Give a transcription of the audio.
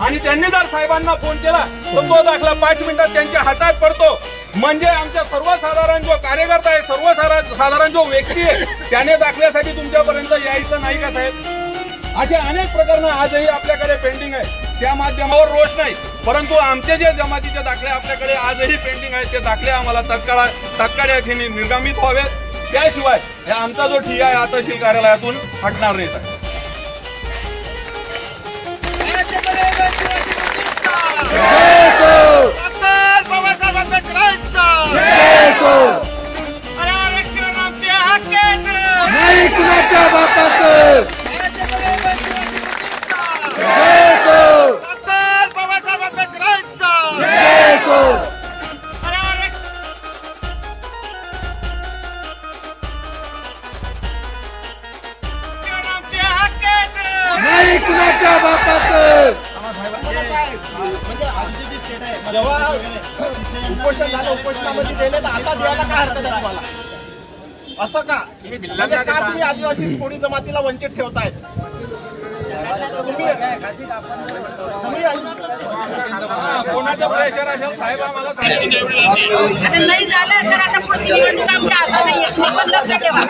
आणि त्यांनी जर साहेबांना फोन केला तर तो दाखला 5 मिनिटात त्यांच्या हातात पडतो। म्हणजे आमच्या सर्वसाधारण जो कार्यकर्ता आहे, सर्वसाधारण जो व्यक्ती आहे, त्याने दाखल्यासाठी तुमच्यापर्यंत यायचं नाही का साहेब? असे अनेक प्रकरण आजही आपल्याकडे पेंडिंग आहे, त्या माध्यमावर रोष नाही, परंतु आमचे जे जमातीचे दाखले आपल्याकडे आजही पेंडिंग आहेत ते दाखले आम्हाला तात्काळ येथे निर्गमित व्हावेत। त्याशिवाय आमचा जो ठिय्या आहे तहसील कार्यालयातून हटणार नाही साहेब। नाही कुणाच्या बापाचं नाही कुणाच्या बापाचं। म्हणजे आमची जी स्टेट आहे जेव्हा उपोषण झालं उपोषणामध्ये दिले तर आता द्यायला काय हरकत आहे तुम्हाला? असं का तुम्ही आदिवासी कोणी जमातीला वंचित ठेवतायत? कोणाच्या प्रेशर असेल साहेब आम्हाला नाही झालं तर आता पुढची निवडणूक आमच्या हातात नाहीये, आपण लक्ष ठेवा।